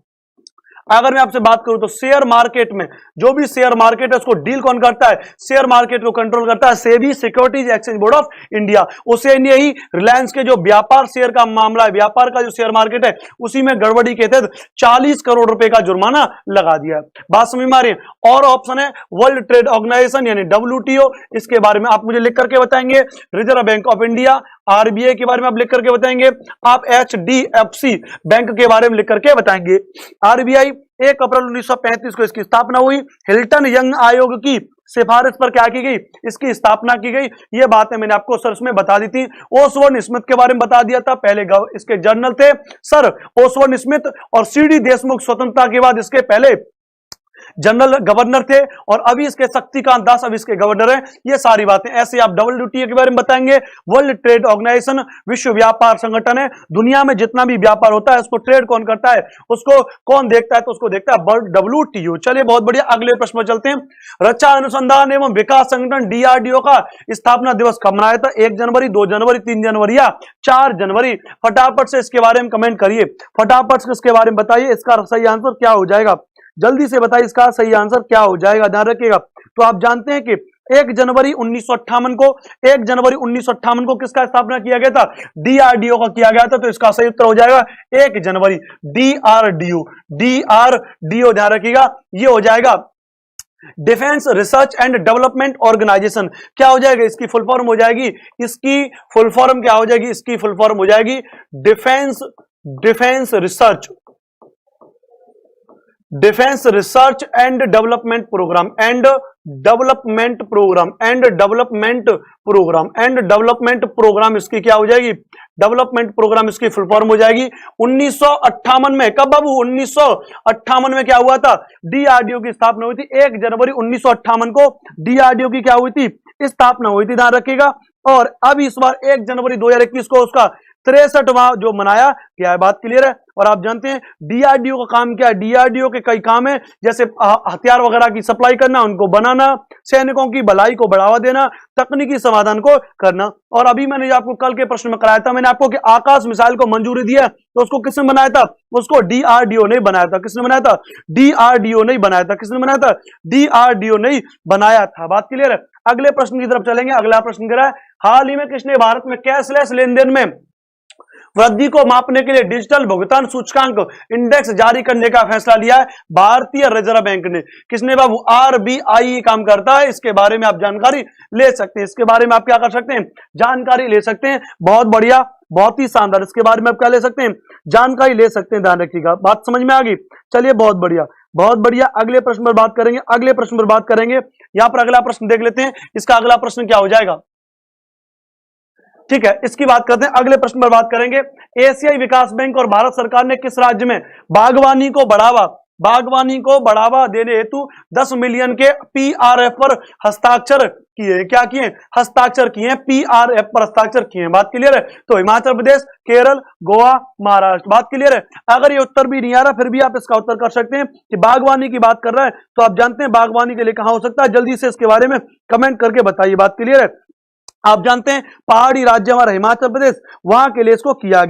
S1: अगर मैं आपसे बात करूं तो शेयर मार्केट में, जो भी शेयर मार्केट है उसको डील कौन करता है? शेयर मार्केट को कंट्रोल करता है SEBI securities exchange board of India. उसे नहीं, रिलायंस के जो व्यापार शेयर का मामला है, व्यापार का जो शेयर मार्केट है, उसी में गड़बड़ी के तहत 40 करोड़ रुपए का जुर्माना लगा दिया है। बात समझ में आ रही है? और ऑप्शन है वर्ल्ड ट्रेड ऑर्गेनाइजेशन यानी WTO, इसके बारे में आप मुझे लिख करके बताएंगे। Reserve Bank of India, RBI के बारे में आप लिख करके बताएंगे। आप HDFC बैंक के बारे में लिख करके बताएंगे। RBI 1 अप्रैल 1935 को इसकी स्थापना हुई। हिल्टन यंग आयोग की सिफारिश पर क्या की गई? इसकी स्थापना की गई। ये बातें मैंने आपको सर में बता दी थी। ओसबोर्न स्मिथ के बारे में बता दिया था, पहले इसके जर्नल थे सर ओसबोर्न स्मिथ, और CD देशमुख स्वतंत्रता के बाद इसके पहले जनरल गवर्नर थे, और अभी इसके शक्तिकांत दास अभी इसके गवर्नर हैं। ये सारी बातें ऐसे आप WTO के बारे में बताएंगे। वर्ल्ड ट्रेड ऑर्गेनाइजेशन विश्व व्यापार संगठन है। दुनिया में जितना भी व्यापार होता है उसको ट्रेड कौन करता है? उसको कौन देखता है? तो उसको देखता है WTO। चलिए बहुत बढ़िया, अगले प्रश्न पर चलते हैं। रक्षा अनुसंधान एवं विकास संगठन DRDO का स्थापना दिवस कब मनाया था? 1 जनवरी, 2 जनवरी, 3 जनवरी या 4 जनवरी? फटाफट से इसके बारे में कमेंट करिए, फटाफट से इसके बारे में बताइए। इसका सही आंसर क्या हो जाएगा? जल्दी से बताइए इसका सही आंसर क्या हो जाएगा, ध्यान रखिएगा। तो आप जानते हैं कि 1 जनवरी 1958 को, 1 जनवरी 1958 को किसका स्थापना किया गया था? DRDO का किया गया था। तो इसका सही उत्तर हो जाएगा 1 जनवरी, DRDO। DRDO ध्यान रखिएगा, ये हो जाएगा Defence Research and Development Organisation. क्या हो जाएगा? इसकी फुल फॉर्म हो जाएगी, इसकी फुल फॉर्म क्या हो जाएगी? इसकी फुल फॉर्म हो जाएगी Defence Research and Development Programme, Development Programme इसकी क्या हो जाएगी? डेवलपमेंट प्रोग्राम इसकी फुल फॉर्म हो जाएगी। 1958 में, कब बाबू? 1958 में क्या हुआ था? DRDO की स्थापना हुई थी। 1 जनवरी 1958 को DRDO की क्या हुई थी? स्थापना हुई थी, ध्यान रखिएगा। और अब इस बार 1 जनवरी 2021 को उसका 63वां जो मनाया गया है। बात क्लियर है? और आप जानते हैं DRDO का काम क्या है? DRDO के कई काम है, जैसे हथियार वगैरह की सप्लाई करना, उनको बनाना, सैनिकों की भलाई को बढ़ावा देना, तकनीकी समाधान को करना। और अभी मैंने जो आपको कल के प्रश्न में कराया था, मैंने आपको कि आकाश मिसाइल को मंजूरी दी है, तो उसको किसने बनाया था? उसको DRDO ने बनाया था। किसने बनाया था? DRDO ने बनाया था। किसने बनाया था? DRDO ने बनाया था। बात क्लियर है? अगले प्रश्न की तरफ चलेंगे। अगला प्रश्न कह रहा है, हाल ही में किसने भारत में कैशलेस लेन देन में वृद्धि को मापने के लिए डिजिटल भुगतान सूचकांक इंडेक्स जारी करने का फैसला लिया है? भारतीय रिजर्व बैंक ने। किसने बाबू? RBI काम करता है। इसके बारे में आप जानकारी ले सकते हैं, इसके बारे में आप क्या कर सकते हैं? जानकारी ले सकते हैं। बहुत बढ़िया, बहुत ही शानदार। इसके बारे में आप क्या ले सकते हैं? जानकारी ले सकते हैं, ध्यान रखिएगा। बात समझ में आ गई? चलिए बहुत बढ़िया, बहुत बढ़िया। अगले प्रश्न पर बात करेंगे, अगले प्रश्न पर बात करेंगे। यहां पर अगला प्रश्न देख लेते हैं। इसका अगला प्रश्न क्या हो जाएगा? ठीक है, इसकी बात करते हैं। अगले प्रश्न पर बात करेंगे। एशियाई विकास बैंक और भारत सरकार ने किस राज्य में बागवानी को बढ़ावा देने हेतु 10 मिलियन के PRF पर हस्ताक्षर किए? क्या किए? हस्ताक्षर किए। PRF पर हस्ताक्षर किए। बात क्लियर है? तो हिमाचल प्रदेश, केरल, गोवा, महाराष्ट्र। बात क्लियर है? अगर ये उत्तर भी नहीं आ रहा फिर भी आप इसका उत्तर कर सकते हैं कि बागवानी की बात कर रहा है, तो आप जानते हैं बागवानी के लिए कहां हो सकता है? जल्दी से इसके बारे में कमेंट करके बताइए। बात क्लियर है? आप जानते हैं पहाड़ी राज्य हमारा हिमाचल प्रदेश, वहां के लिए इसको किया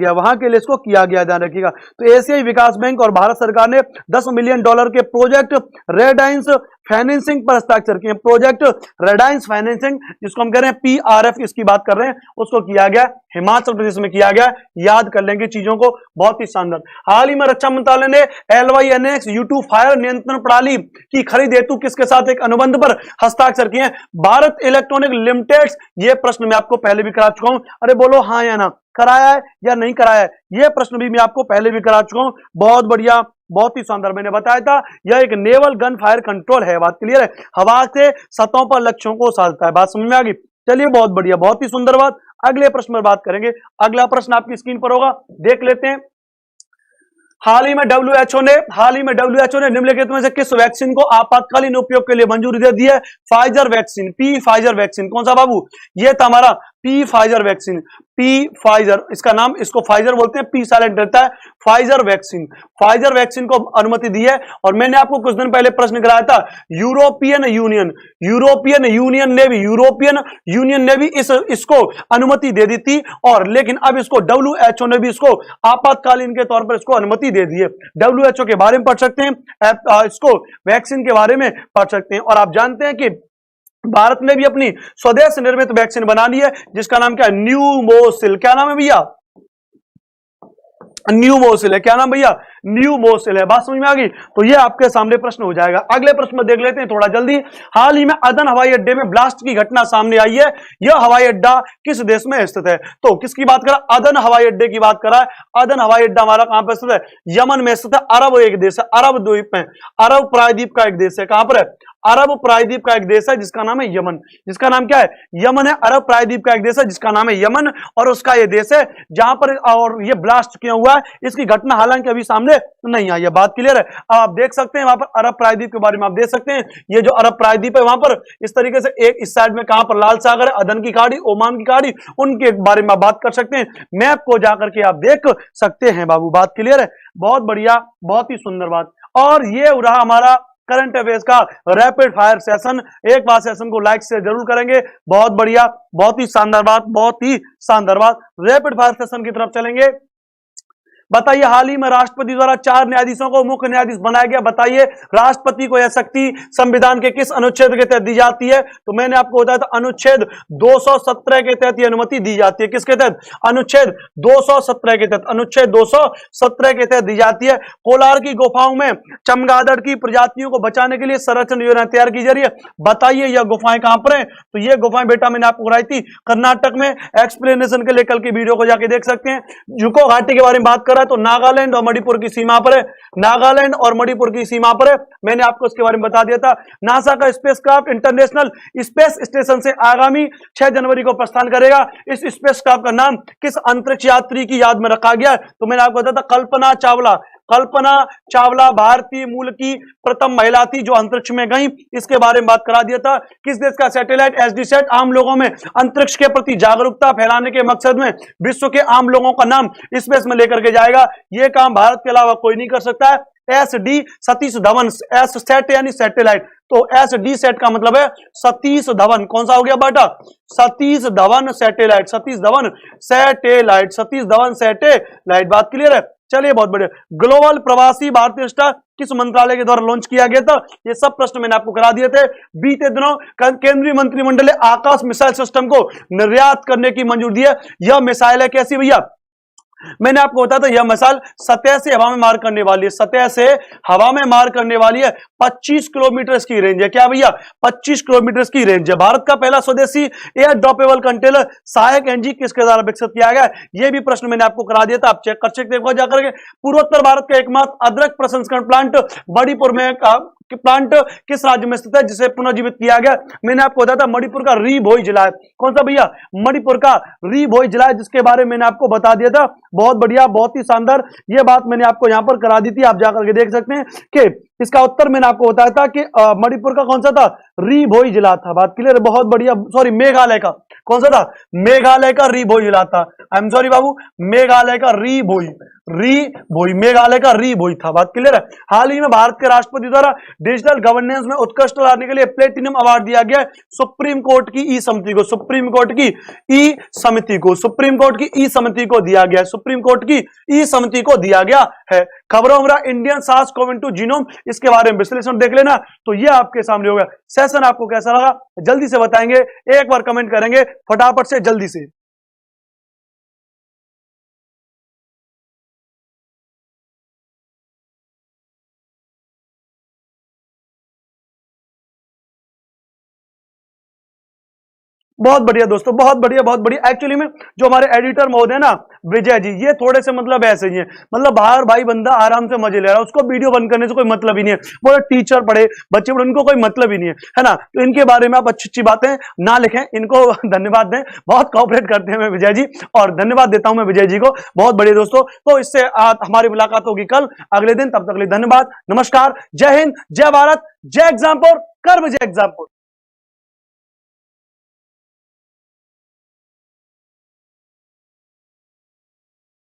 S1: गया, ध्यान रखिएगा। तो एशियाई विकास बैंक और भारत सरकार ने $10 मिलियन के प्रोजेक्ट रेडाइंस फाइनेंसिंग पर हस्ताक्षर किए। प्रोजेक्ट रेडाइंस फाइनेंसिंग, जिसको हम कह रहे हैं PRF, इसकी बात कर रहे हैं, उसको किया गया हिमाचल प्रदेश में किया गया। याद कर लेंगे चीजों को, बहुत ही शानदार। हाल ही में रक्षा मंत्रालय ने LYNX U2 फायर नियंत्रण प्रणाली की खरीद हेतु किसके साथ एक अनुबंध पर हस्ताक्षर किए? Bharat electronic limited. ये प्रश्न मैं आपको पहले भी करा चुका हूं। अरे बोलो हाँ या ना, कराया है या नहीं कराया है? यह प्रश्न भी मैं आपको पहले भी करा चुका हूं। बहुत बढ़िया, बहुत ही शानदार। मैंने बताया था यह एक नेवल गन फायर कंट्रोल है। बात क्लियर है? हवा से सतहों पर लक्ष्यों को साधता है। बात समझ में आ गई? चलिए बहुत बढ़िया, बहुत ही सुंदर बात। अगले प्रश्न पर बात करेंगे। अगला प्रश्न आपकी स्क्रीन पर होगा, देख लेते हैं। हाल ही में डब्ल्यूएचओ ने निम्नलिखित में से किस वैक्सीन को आपातकालीन उपयोग के लिए मंजूरी दे दी है? Pfizer vaccine, P Pfizer vaccine. कौन सा बाबू? ये था हमारा P Pfizer vaccine, P Pfizer, इसका नाम, इसको फाइजर बोलते हैं, पी साइलेंट रहता है, फाइजर वैक्सीन। फाइजर वैक्सीन को अनुमति दी है। और मैंने आपको कुछ दिन पहले प्रश्न कराया था, यूरोपियन यूनियन ने भी इसको अनुमति दे दी थी, और लेकिन अब इसको डब्ल्यूएचओ ने भी इसको आपातकालीन के तौर पर इसको अनुमति दे दी है। डब्ल्यूएचओ के बारे में पढ़ सकते हैं, इसको वैक्सीन के बारे में पढ़ सकते हैं। और आप जानते हैं कि भारत ने भी अपनी स्वदेश निर्मित वैक्सीन बना ली है, जिसका नाम क्या है? न्यूमोसिल। क्या नाम है भैया? न्यूमोसिल है। क्या नाम भैया? न्यूमोसिल है। बात समझ में आ गई? तो ये आपके सामने प्रश्न हो जाएगा। अगले प्रश्न में देख लेते हैं थोड़ा जल्दी। हाल ही में अदन हवाई अड्डे में ब्लास्ट की घटना सामने आई है। यह हवाई अड्डा किस देश में स्थित है? तो किसकी बात करा? अदन हवाई अड्डे की बात करा है। अदन हवाई अड्डा हमारा कहां पर स्थित है? यमन में स्थित है। अरब एक देश है, अरब द्वीप में, अरब प्रायद्वीप का एक देश है। कहां पर है? अरब प्रायद्वीप का एक देश है जिसका नाम है यमन। जिसका नाम क्या है? यमन है। अरब प्रायद्वीप का एक देश है जिसका नाम है यमन, और उसका यह देश है जहां पर, और यह ब्लास्ट क्यों हुआ है इसकी घटना हालांकि अभी सामने नहीं आई है। बात क्लियर है? अब आप देख सकते हैं वहां पर अरब प्रायद्वीप के बारे में आप देख सकते हैं। ये जो अरब प्रायद्वीप है वहां पर इस तरीके से एक इस साइड में कहां पर लाल सागर है, अदन की खाड़ी, ओमान की खाड़ी, उनके बारे में आप बात कर सकते हैं। मैप को जाकर के आप देख सकते हैं बाबू। बात क्लियर है? बहुत बढ़िया, बहुत ही सुंदर बात। और ये रहा हमारा करंट अफेयर्स का रैपिड फायर सेशन। एक बार सेशन को लाइक से जरूर करेंगे। बहुत बढ़िया, बहुत ही शानदार बात, बहुत ही शानदार बात। रैपिड फायर सेशन की तरफ चलेंगे। बताइए, हाल ही में राष्ट्रपति द्वारा 4 न्यायाधीशों को मुख्य न्यायाधीश बनाया गया। बताइए, राष्ट्रपति को यह शक्ति संविधान के किस अनुच्छेद के तहत दी जाती है? तो मैंने आपको बताया था अनुच्छेद 217 के तहत यह अनुमति दी जाती है। किसके तहत? अनुच्छेद 217 के तहत, अनुच्छेद 217 के तहत दी जाती है। कोलार की गुफाओं में चमगादड़ की प्रजातियों को बचाने के लिए संरक्षण योजना तैयार की जा रही है। बताइए, यह गुफाएं कहां पर हैं? तो यह गुफाएं बेटा मैंने आपको कराई थी कर्नाटक में। एक्सप्लेनेशन के लिए कल की वीडियो को जाके देख सकते हैं। जुको घाटी के बारे में बात कर तो नागालैंड और मणिपुर की सीमा पर है। नागालैंड और मणिपुर की सीमा पर है। मैंने आपको इसके बारे में बता दिया था। नासा का स्पेसक्राफ्ट इंटरनेशनल स्पेस स्टेशन से आगामी 6 जनवरी को प्रस्थान करेगा। इस स्पेसक्राफ्ट का नाम किस अंतरिक्ष यात्री की याद में रखा गया? तो मैंने आपको बताया था कल्पना चावला। कल्पना चावला भारतीय मूल की प्रथम महिला थी जो अंतरिक्ष में गई। इसके बारे में बात करा दिया था। किस देश का सैटेलाइट एसडीसैट आम लोगों में अंतरिक्ष के प्रति जागरूकता फैलाने के मकसद में विश्व के आम लोगों का नाम स्पेस में लेकर के जाएगा? यह काम भारत के अलावा कोई नहीं कर सकता है। S D Satish Dhawan, S set यानी सैटेलाइट, तो एस डी सेट का मतलब है सतीश धवन। कौन सा हो गया बेटा? Satish Dhawan satellite, Satish Dhawan satellite, Satish Dhawan satellite. बात क्लियर है? चलिए, बहुत बढ़िया। ग्लोबल प्रवासी भारतीय स्टार किस मंत्रालय के द्वारा लॉन्च किया गया था? ये सब प्रश्न मैंने आपको करा दिए थे। बीते दिनों केंद्रीय मंत्रिमंडल ने आकाश मिसाइल सिस्टम को निर्यात करने की मंजूरी दी है। यह मिसाइल है कैसी भैया? मैंने आपको बताया था यह मिसाइल सतह से हवा में मार करने वाली है। सतह से हवा में मार करने वाली है। 25 किलोमीटर की रेंज है। क्या भैया? 25 किलोमीटर की रेंज है। भारत का पहला स्वदेशी एयर ड्रॉपेबल कंटेनर सहायक एनजी किसके द्वारा विकसित किया गया? यह भी प्रश्न मैंने आपको करा दिया था। आप चेक कर सकते हैं जाकर के। पूर्वोत्तर भारत का एकमात्र अदरक प्रसंस्करण प्लांट बड़ीपुर में प्लांट किस राज्य में स्थित है जिसे पुनर्जीवित किया गया? मैंने आपको बताया था मणिपुर का री भोई जिला है। कौन सा भैया? मणिपुर का री भोई जिला है, जिसके बारे में मैंने आपको बता दिया था। बहुत बढ़िया, बहुत ही शानदार। ये बात मैंने आपको यहां पर करा दी थी। आप जाकर के देख सकते हैं कि इसका उत्तर मैंने आपको बताया था कि मणिपुर का कौन सा था? री भोई जिला था। बात क्लियर है? बहुत बढ़िया। सॉरी, मेघालय का कौन सा था? मेघालय का री भोई जिला था। आई एम सॉरी बाबू, मेघालय का री भोई, मेघालय का री भोई था। बात क्लियर है? हाल ही में भारत के राष्ट्रपति द्वारा डिजिटल गवर्नेंस में उत्कृष्ट लाने के लिए प्लेटिनम अवार्ड दिया गया सुप्रीम कोर्ट की ई समिति को। सुप्रीम कोर्ट की ई समिति को, सुप्रीम कोर्ट की ई समिति को दिया गया। सुप्रीम कोर्ट की ई समिति को दिया गया है। खबरों में इंडियन SARS-CoV-2 जीनोम, इसके बारे में विश्लेषण देख लेना। तो ये आपके सामने होगा। सेशन आपको कैसा लगा जल्दी से बताएंगे, एक बार कमेंट करेंगे फटाफट से, जल्दी से। बहुत बढ़िया दोस्तों, बहुत बढ़िया, बहुत बढ़िया। एक्चुअली में जो हमारे एडिटर महोदय ना विजय जी, ये थोड़े से मतलब ऐसे ही हैं, मतलब बाहर भाई बंदा आराम से मजे ले रहा है, उसको वीडियो बंद करने से कोई मतलब ही नहीं है। बोले टीचर पढ़े, बच्चे पढ़े, उनको कोई मतलब ही नहीं है ना। तो इनके बारे में आप अच्छी अच्छी बातें ना लिखें, इनको धन्यवाद दें, बहुत कॉपरेट करते हैं मैं विजय जी, और धन्यवाद देता हूं मैं विजय जी को। बहुत बढ़िया दोस्तों, तो इससे हमारी मुलाकात होगी कल अगले दिन, तब तक के लिए धन्यवाद, नमस्कार, जय हिंद, जय भारत, जय एग्जामपुर, कर विजय एग्जामपुर।